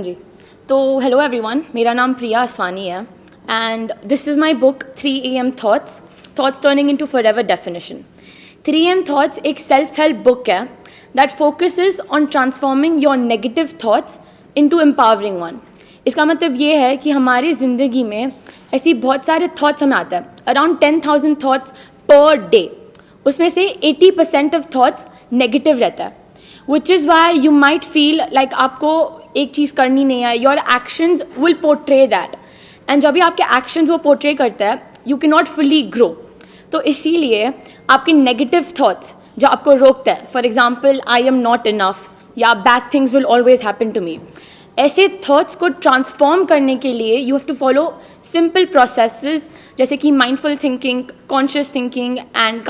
जी. तो hello everyone, मेरा नाम प्रिया असवानी है and this is my book 3 AM thoughts turning into forever definition. 3 AM thoughts एक सेल्फ हेल्प बुक है that focuses on transforming your negative thoughts into empowering one. इसका मतलब ये है कि हमारी ज़िंदगी में ऐसी बहुत सारे थॉट्स हमें आते हैं, अराउंड 10,000 थॉट्स पर डे. उसमें से 80% ऑफ थॉट्स नेगेटिव रहता है, which is why you might feel like आपको एक चीज़ करनी नहीं है. Your actions will portray that, and जब भी आपके एक्शंस वो पोर्ट्रे करता है you can not fully grow. तो इसीलिए आपके नेगेटिव थॉट्स जो आपको रोकता है, for example I am not enough या bad things will always happen to me, ऐसे थॉट्स को ट्रांसफॉर्म करने के लिए you have to follow simple processes जैसे कि mindful thinking, conscious thinking and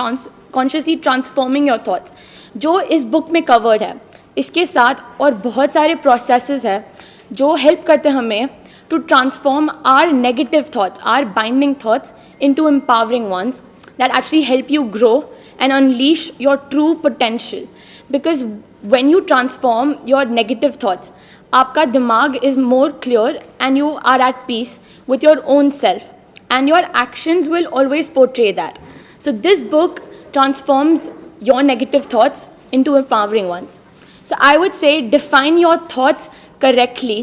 consciously transforming your thoughts, जो इस बुक में कवर्ड है. इसके साथ और बहुत सारे प्रोसेसेस है जो हेल्प करते हैं हमें to transform our negative thoughts, our binding thoughts into empowering ones that actually help you grow and unleash your true potential. Because when you transform your negative thoughts, आपका दिमाग is more clear and you are at peace with your own self and your actions will always portray that. So this book transforms your negative thoughts into empowering ones. So I would say define your thoughts correctly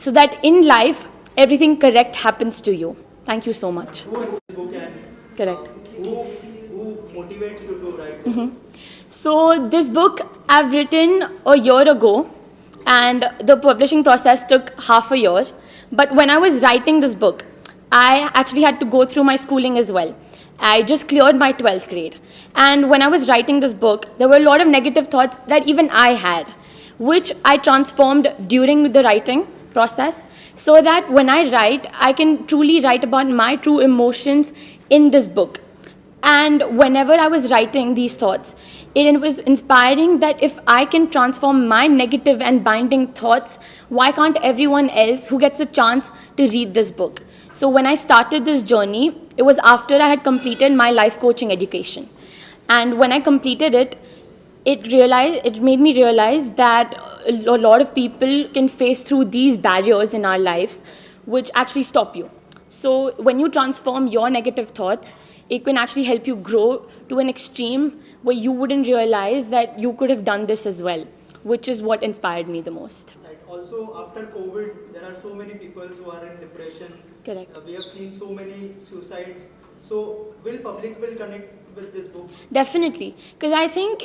so that in life everything correct happens to you. Thank you so much. Correct. Who motivates you to write? So this book I've written a year ago and the publishing process took half a year. But when I was writing this book, I actually had to go through my schooling as well. I just cleared my 12th grade. And when I was writing this book, there were a lot of negative thoughts that even I had, which I transformed during the writing process so that when I write, I can truly write about my true emotions in this book. And whenever I was writing these thoughts, it was inspiring that if I can transform my negative and binding thoughts, why can't everyone else who gets a chance to read this book? So when I started this journey, it was after I had completed my life coaching education. And when I completed it, it made me realize that a lot of people can face through these barriers in our lives which actually stop you. So when you transform your negative thoughts, it can actually help you grow to an extreme where you wouldn't realize that you could have done this as well, which is what inspired me the most. Right. Also, after COVID, there are so many people who are in depression. Correct. We have seen so many suicides. So, public will connect with this book? Definitely, because I think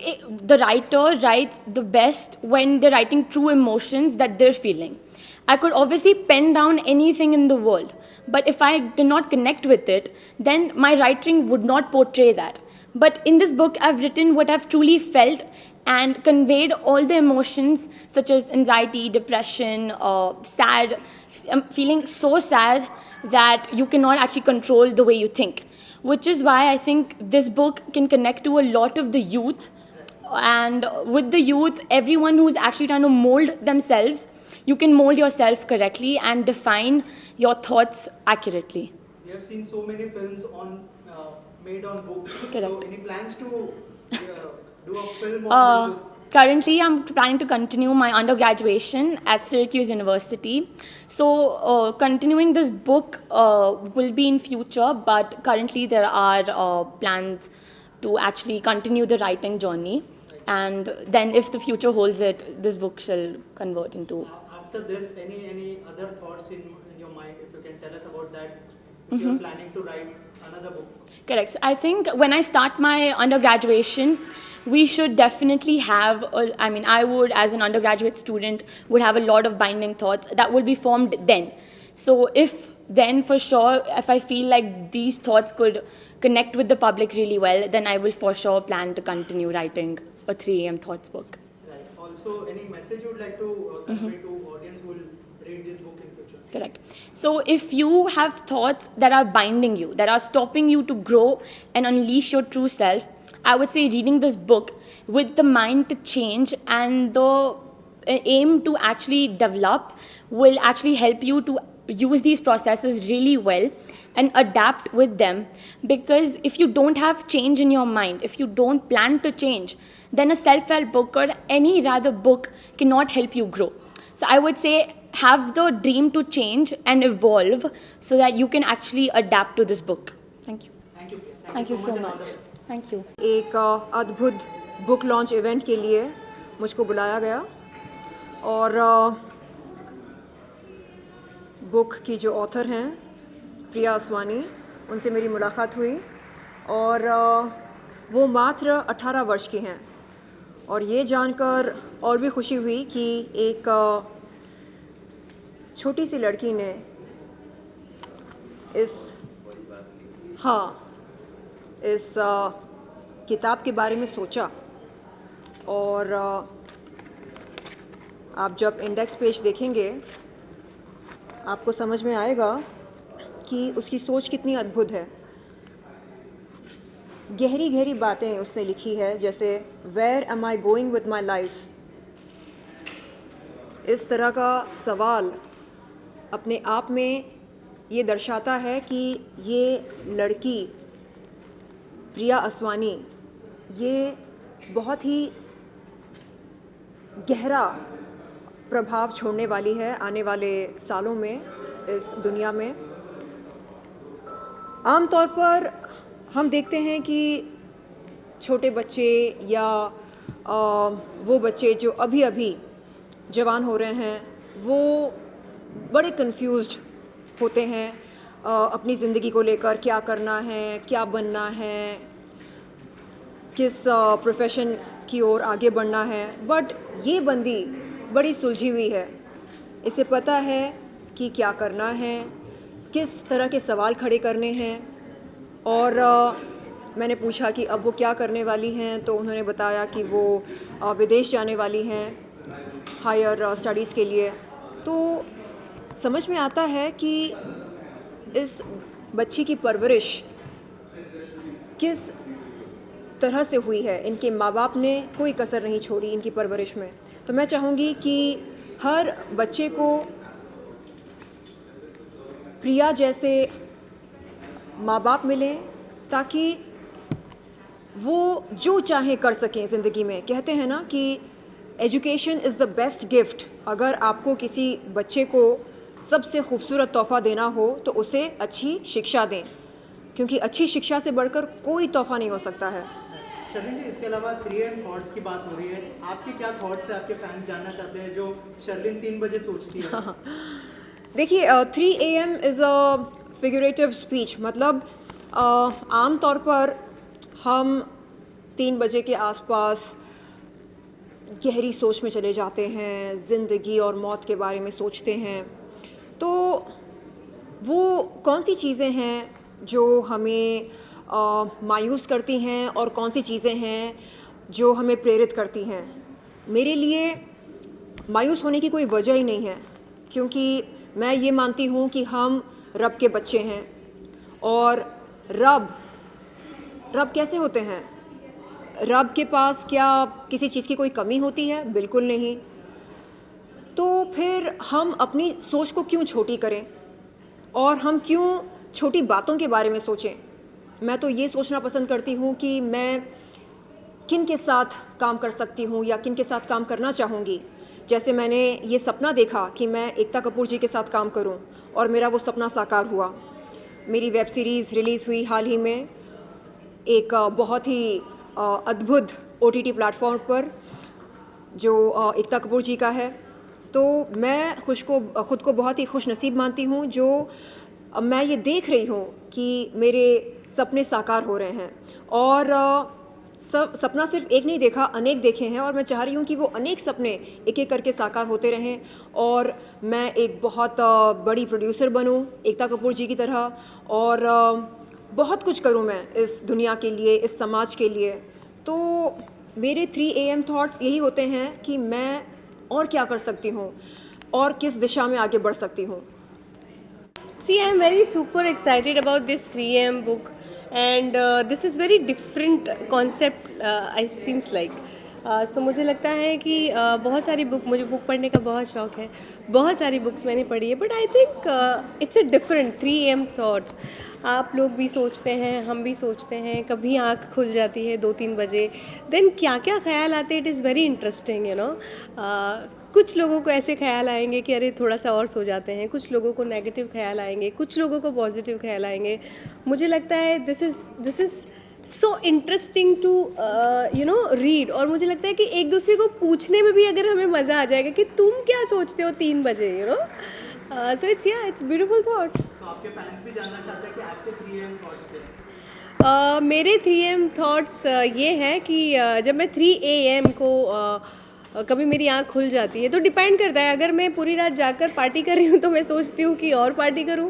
the writer writes the best when they're writing true emotions that they're feeling. I could obviously pen down anything in the world, but if I did not connect with it, then my writing would not portray that. But in this book, I've written what I've truly felt and conveyed all the emotions such as anxiety, depression, sad, feeling so sad that you cannot actually control the way you think, which is why I think this book can connect to a lot of the youth. And with the youth, everyone who's actually trying to mold themselves, you can mold yourself correctly and define your thoughts accurately. We have seen so many films made on book. Correct. So any plans to do a film on this book? Currently, I'm planning to continue my undergraduation at Syracuse University. So continuing this book will be in future, but currently there are plans to actually continue the writing journey. And then if the future holds it, this book shall convert into... After this, any other thoughts in your mind, if you can tell us about that, if you're planning to write another book? Correct. I think when I start my undergraduation, we should definitely have, I would, as an undergraduate student, would have a lot of binding thoughts that will be formed then. So for sure, if I feel like these thoughts could connect with the public really well, then I will for sure plan to continue writing a 3 AM thoughts book. Right. Also, any message you would like to convey to audience who will read this book in future? Correct. So if you have thoughts that are binding you, that are stopping you to grow and unleash your true self, I would say reading this book with the mind to change and the aim to actually develop will actually help you to use these processes really well and adapt with them. Because if you don't have change in your mind, if you don't plan to change, then a self-help book or any rather book cannot help you grow. So I would say have the dream to change and evolve so that you can actually adapt to this book. Thank you. Thank you. Thank you so and all the much. best. Thank you. एक अद्भुत book launch event के लिए मुझको बुलाया गया और book की जो ऑथर हैं प्रिया असवानी, उनसे मेरी मुलाकात हुई और वो मात्र 18 वर्ष की हैं और ये जानकर और भी खुशी हुई कि एक छोटी सी लड़की ने इस किताब के बारे में सोचा और आप जब इंडेक्स पेज देखेंगे आपको समझ में आएगा कि उसकी सोच कितनी अद्भुत है। गहरी गहरी बातें उसने लिखी है, जैसे where am I going with my life. इस तरह का सवाल अपने आप में ये दर्शाता है कि ये लड़की प्रिया असवानी ये बहुत ही गहरा प्रभाव छोड़ने वाली है आने वाले सालों में इस दुनिया में। आमतौर पर हम देखते हैं कि छोटे बच्चे या वो बच्चे जो अभी अभी जवान हो रहे हैं वो बड़े कंफ्यूज्ड होते हैं अपनी ज़िंदगी को लेकर, क्या करना है, क्या बनना है, किस प्रोफेशन की ओर आगे बढ़ना है। बट ये बंदी बड़ी सुलझी हुई है, इसे पता है कि क्या करना है, किस तरह के सवाल खड़े करने हैं। और मैंने पूछा कि अब वो क्या करने वाली हैं, तो उन्होंने बताया कि वो विदेश जाने वाली हैं हायर स्टडीज़ के लिए। तो समझ में आता है कि इस बच्ची की परवरिश किस तरह से हुई है। इनके माँ बाप ने कोई कसर नहीं छोड़ी इनकी परवरिश में। तो मैं चाहूँगी कि हर बच्चे को प्रिया जैसे माँ बाप मिलें ताकि वो जो चाहे कर सकें ज़िंदगी में। कहते हैं ना कि education is the best gift. अगर आपको किसी बच्चे को सबसे खूबसूरत तोहफ़ा देना हो तो उसे अच्छी शिक्षा दें, क्योंकि अच्छी शिक्षा से बढ़कर कोई तोहफ़ा नहीं हो सकता है। शर्लिन जी, इसके अलावा 3 AM थॉट्स की बात हो रही है, आपके क्या थॉट्स है, आपके फैंस जानना चाहते हैं जो शर्लिन 3 बजे सोचती है? देखिए 3 AM is a figurative speech. मतलब आम तौर पर हम 3 बजे के आसपास गहरी सोच में चले जाते हैं, ज़िंदगी और मौत के बारे में सोचते हैं। तो वो कौन सी चीज़ें हैं जो हमें मायूस करती हैं और कौन सी चीज़ें हैं जो हमें प्रेरित करती हैं? मेरे लिए मायूस होने की कोई वजह ही नहीं है, क्योंकि मैं ये मानती हूँ कि हम रब के बच्चे हैं। और रब कैसे होते हैं? रब के पास क्या किसी चीज़ की कोई कमी होती है? बिल्कुल नहीं। तो फिर हम अपनी सोच को क्यों छोटी करें और हम क्यों छोटी बातों के बारे में सोचें? मैं तो ये सोचना पसंद करती हूँ कि मैं किन के साथ काम कर सकती हूँ या किन के साथ काम करना चाहूँगी। जैसे मैंने ये सपना देखा कि मैं एकता कपूर जी के साथ काम करूँ और मेरा वो सपना साकार हुआ। मेरी वेब सीरीज़ रिलीज़ हुई हाल ही में एक बहुत ही अद्भुत OTT प्लेटफॉर्म पर जो एकता कपूर जी का है। तो मैं ख़ुद को बहुत ही खुश नसीब मानती हूँ जो मैं ये देख रही हूँ कि मेरे सपने साकार हो रहे हैं। और सपना सिर्फ एक नहीं देखा, अनेक देखे हैं और मैं चाह रही हूँ कि वो अनेक सपने एक एक करके साकार होते रहें और मैं एक बहुत बड़ी प्रोड्यूसर बनूँ एकता कपूर जी की तरह और बहुत कुछ करूँ मैं इस दुनिया के लिए, इस समाज के लिए। तो मेरे 3 AM थॉट्स यही होते हैं कि मैं और क्या कर सकती हूँ और किस दिशा में आगे बढ़ सकती हूँ। See, I am very super excited about this 3 AM book, and this is very different concept. I seems like. So मुझे लगता है कि बहुत सारी मुझे बुक पढ़ने का बहुत शौक है, बहुत सारी बुक्स मैंने पढ़ी है, but I think it's a different 3 AM thoughts. आप लोग भी सोचते हैं, हम भी सोचते हैं, कभी आँख खुल जाती है 2-3 बजे, देन क्या क्या ख्याल आते हैं। It is very interesting, you know. कुछ लोगों को ऐसे ख्याल आएंगे कि अरे थोड़ा सा और सो जाते हैं, कुछ लोगों को नेगेटिव ख्याल आएंगे, कुछ लोगों को पॉजिटिव ख्याल आएंगे। मुझे लगता है this is so interesting to read, और मुझे लगता है कि एक दूसरे को पूछने में भी अगर हमें मज़ा आ जाएगा कि तुम क्या सोचते हो 3 बजे, सो इट्स ब्यूटीफुल थॉट्स। तो आपके फैंस भी जानना चाहते हैं कि आपके 3 AM थॉट्स से मेरे 3 AM थॉट्स ये हैं कि जब मैं 3 AM को कभी मेरी आँख खुल जाती है तो डिपेंड करता है। अगर मैं पूरी रात जाकर पार्टी कर रही हूँ तो मैं सोचती हूँ कि और पार्टी करूँ,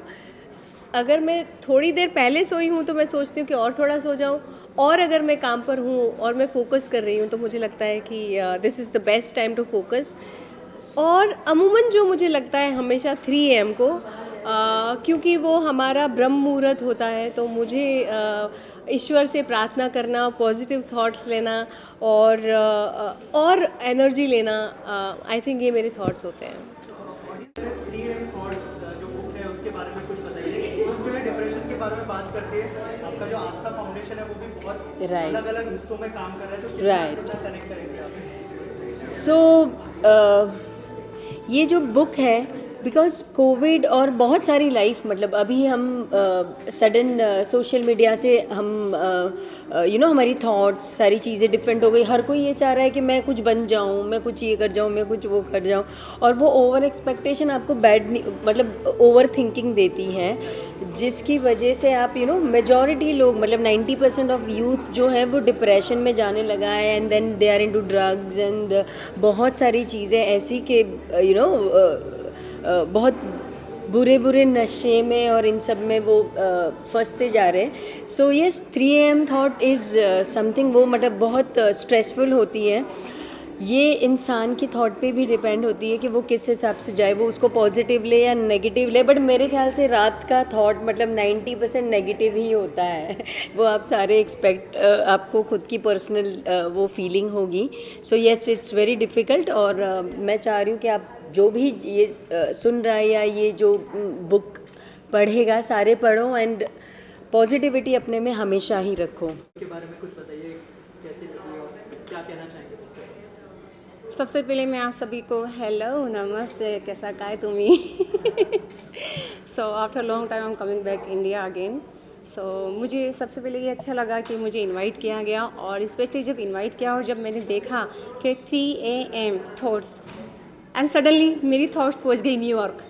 अगर मैं थोड़ी देर पहले सोई हूँ तो मैं सोचती हूँ कि और थोड़ा सो जाऊँ, और अगर मैं काम पर हूँ और मैं फोकस कर रही हूँ तो मुझे लगता है कि this is the best time to focus. और अमूमन जो मुझे लगता है हमेशा 3 AM को क्योंकि वो हमारा ब्रह्म मुहूर्त होता है, तो मुझे ईश्वर से प्रार्थना करना, पॉजिटिव थॉट्स लेना और एनर्जी लेना, आई थिंक ये मेरे थॉट्स होते हैं। 3 AM थॉट्स जो बुक है उसके बारे में कुछ बताइए। बुक जो है डिप्रेशन के बारे में बात करके, आपका जो आस्था फाउंडेशन है वो भी बहुत अलग अलग हिस्सों में काम कर रहा है, तो कितना कनेक्ट करेंगे आप? सो ये जो बुक है, बिकॉज कोविड और बहुत सारी लाइफ, मतलब अभी हम सडन सोशल मीडिया से हम हमारी थॉट्स सारी चीज़ें डिफरेंट हो गई। हर कोई ये चाह रहा है कि मैं कुछ बन जाऊँ, मैं कुछ ये कर जाऊँ, मैं कुछ वो कर जाऊँ, और वो ओवर एक्सपेक्टेशन आपको मतलब ओवर थिंकिंग देती है, जिसकी वजह से आप मेजॉरिटी लोग, मतलब 90% ऑफ यूथ जो है वो डिप्रेशन में जाने लगा है, and then they are into drugs and बहुत सारी चीज़ें ऐसी कि बहुत बुरे नशे में और इन सब में वो फंसते जा रहे हैं। So yes, 3 AM thought is something, वो मतलब बहुत स्ट्रेसफुल होती है। ये इंसान की थॉट पे भी डिपेंड होती है कि वो किस हिसाब से जाए, वो उसको पॉजिटिव ले या नेगेटिव ले। बट मेरे ख्याल से रात का थॉट मतलब 90% नेगेटिव ही होता है। वो आप सारे आपको खुद की पर्सनल वो फीलिंग होगी। So yes, it's very difficult, और मैं चाह रही हूँ कि आप जो भी ये सुन रहा है या ये जो बुक पढ़ेगा, सारे पढ़ो एंड पॉजिटिविटी अपने में हमेशा ही रखो। के बारे में कुछ बताइए, कैसे लगी और क्या कहना चाहेंगे? सबसे पहले मैं आप सभी को हेलो, नमस्ते, कैसा काय तुम्ही। So after long time I am coming back India again. So मुझे सबसे पहले ये अच्छा लगा कि मुझे इनवाइट किया गया, और स्पेशली जब इनवाइट किया और जब मैंने देखा कि 3 AM थॉट्स, एंड सडनली मेरी थॉट्स पहुँच गई New York,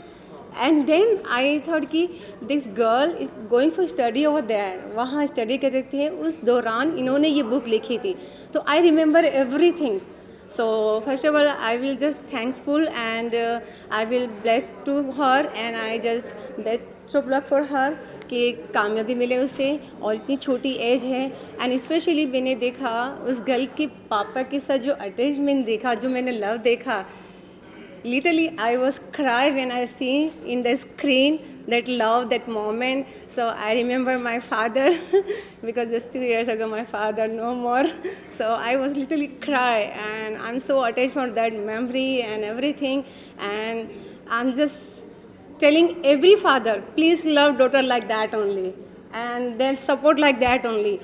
and then I thought कि this girl is going for study over there, वहाँ स्टडी कर रही थी। उस दौरान इन्होंने ये बुक लिखी थी, तो I remember everything. So first of all, I will just thankful and I will bless to her, and I just best of luck for her कि कामयाबी मिले उसे, और इतनी छोटी एज है। एंड स्पेशली मैंने देखा उस गर्ल के पापा के साथ जो अटैचमेंट देखा, जो मैंने लव देखा, literally I was cry when I see in the screen that love, that moment. So I remember my father because just 2 years ago my father no more, so I was literally cry, and I'm so attached for that memory and everything. And I'm just telling every father, please love daughter like that only, and then support like that only,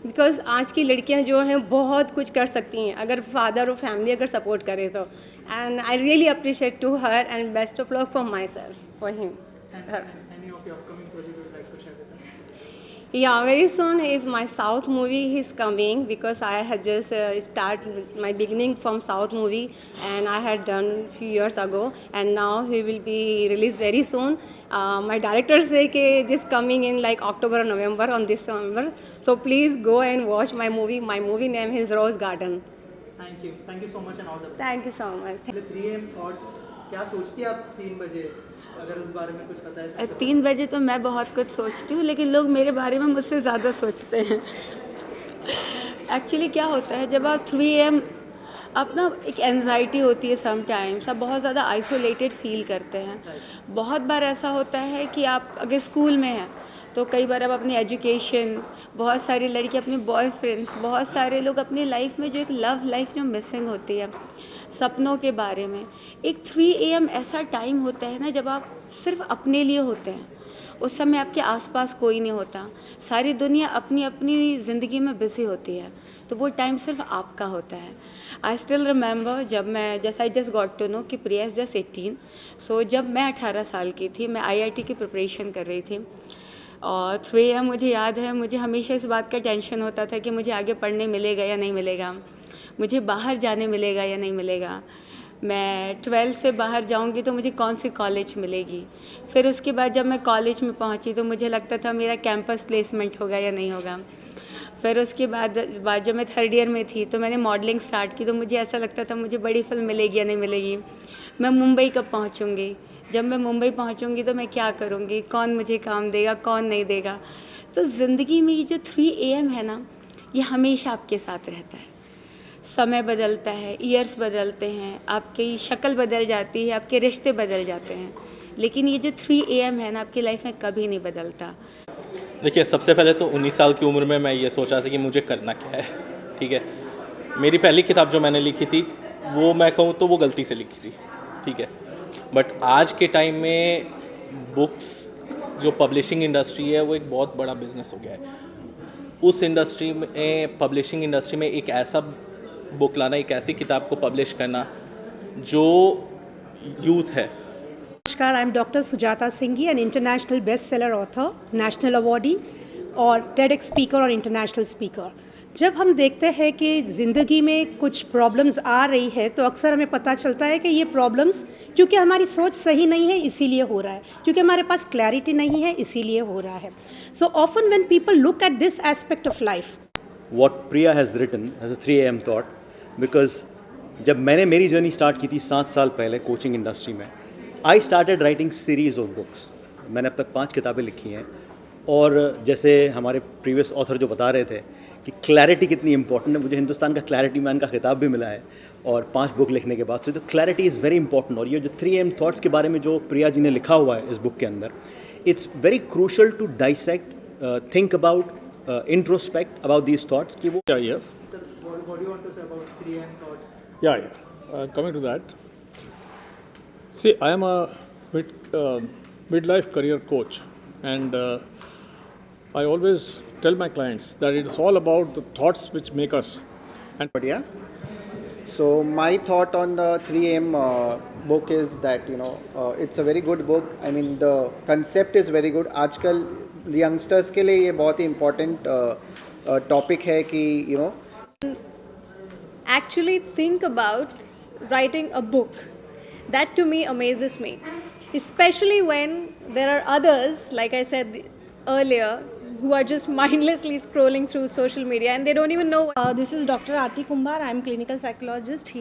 because आज की लड़कियां जो हैं बहुत कुछ कर सकती हैं अगर फादर और फैमिली अगर सपोर्ट करे तो। And I really appreciate to her, and best of luck for myself for him. Any of your upcoming project you would like to share with us? Yeah, very soon is my South movie is coming, because I had just start my beginning from South movie, and I had done few years ago, and now he will be released very soon. My director say कि just coming in like October or November on this November, so please go and watch my movie. My movie name is Rose Garden. Thank you so much and all the best. Thank you so much. 3 AM thoughts क्या सोचती है आप 3 बजे, अगर उस बारे में कुछ पता है? सबसे 3 बजे तो मैं बहुत कुछ सोचती हूँ, लेकिन लोग मेरे बारे में मुझसे ज़्यादा सोचते हैं। एक्चुअली क्या होता है, जब आप 3 AM अपना एक एनजाइटी होती है, समटाइम्स आप बहुत ज़्यादा आइसोलेटेड फील करते हैं। बहुत बार ऐसा होता है कि आप अगर स्कूल में हैं तो कई बार आप अपनी एजुकेशन, बहुत सारी लड़की अपने बॉयफ्रेंड्स, बहुत सारे लोग अपनी लाइफ में जो एक लव लाइफ जो मिसिंग होती है, सपनों के बारे में। एक 3 AM ऐसा टाइम होता है ना जब आप सिर्फ अपने लिए होते हैं। उस समय आपके आसपास कोई नहीं होता, सारी दुनिया अपनी अपनी ज़िंदगी में बिज़ी होती है। तो वो टाइम सिर्फ आपका होता है। आई स्टिल रिमेंबर जब मैं, जैसे I just got to know कि प्रिया इज़ जस्ट 18, सो जब मैं 18 साल की थी, मैं IIT की प्रिपरेशन कर रही थी और 3 AM मुझे याद है, मुझे हमेशा इस बात का टेंशन होता था कि मुझे आगे पढ़ने मिलेगा या नहीं मिलेगा, मुझे बाहर जाने मिलेगा या नहीं मिलेगा, मैं 12 से बाहर जाऊंगी तो मुझे कौन सी कॉलेज मिलेगी। फिर उसके बाद जब मैं कॉलेज में पहुंची तो मुझे लगता था मेरा कैंपस प्लेसमेंट होगा या नहीं होगा। फिर उसके बाद जब मैं 3rd ईयर में थी तो मैंने मॉडलिंग स्टार्ट की, तो मुझे ऐसा लगता था मुझे बड़ी फिल्म मिलेगी या नहीं मिलेगी, मैं मुंबई कब पहुंचूंगी, जब मैं मुंबई पहुंचूंगी तो मैं क्या करूंगी, कौन मुझे काम देगा, कौन नहीं देगा। तो ज़िंदगी में ये जो 3 AM है ना, ये हमेशा आपके साथ रहता है। समय बदलता है, ईयर्स बदलते हैं, आपकी शक्ल बदल जाती है, आपके रिश्ते बदल जाते हैं, लेकिन ये जो 3 AM है ना, आपकी लाइफ में कभी नहीं बदलता। देखिए, सबसे पहले तो 19 साल की उम्र में मैं ये सोच रहा था कि मुझे करना क्या है, ठीक है। मेरी पहली किताब जो मैंने लिखी थी वो मैं कहूँ तो वो गलती से लिखी थी, ठीक है। बट आज के टाइम में बुक्स जो पब्लिशिंग इंडस्ट्री है वो एक बहुत बड़ा बिजनेस हो गया है। उस इंडस्ट्री में, पब्लिशिंग इंडस्ट्री में एक ऐसा बुक लाना, एक ऐसी किताब को पब्लिश करना जो यूथ है। नमस्कार, I am doctor Sujata Singhi, an international best seller author, national awardee और TEDx स्पीकर और इंटरनेशनल स्पीकर। जब हम देखते हैं कि ज़िंदगी में कुछ प्रॉब्लम्स आ रही है तो अक्सर हमें पता चलता है कि ये प्रॉब्लम्स क्योंकि हमारी सोच सही नहीं है इसीलिए हो रहा है, क्योंकि हमारे पास क्लैरिटी नहीं है इसीलिए हो रहा है। So often when people look at this aspect of life, what Priya has written as a 3 AM thought, because जब मैंने मेरी जर्नी स्टार्ट की थी 7 साल पहले कोचिंग इंडस्ट्री में, I started writing series of books. मैंने अब तक 5 किताबें लिखी हैं और जैसे हमारे प्रीवियस ऑथर जो बता रहे थे कि क्लैरिटी कितनी इंपॉर्टेंट है, मुझे हिंदुस्तान का क्लैरिटी मैन का खिताब भी मिला है और 5 बुक लिखने के बाद से, तो क्लैरिटी इज़ वेरी इंपॉर्टेंट। और ये जो 3 AM थॉट्स के बारे में जो प्रिया जी ने लिखा हुआ है इस बुक के अंदर, it's very crucial to dissect, think about, introspect about these thoughts ki wo Sir, what do you want to say about 3 AM thoughts? Coming to that, see, I am a midlife career coach, and I always tell my clients that it is all about the thoughts which make us. And But yeah, so my thought on the 3 AM book is that it's a very good book. I mean, the concept is very good. आजकल youngsters के लिए ये बहुत ही important topic है कि actually think about writing a book. That to me amazes me, especially when there are others, like I said earlier, who are just mindlessly scrolling through social media and they don't even know. This is Dr. Aarti Kumar. I am clinical psychologist here.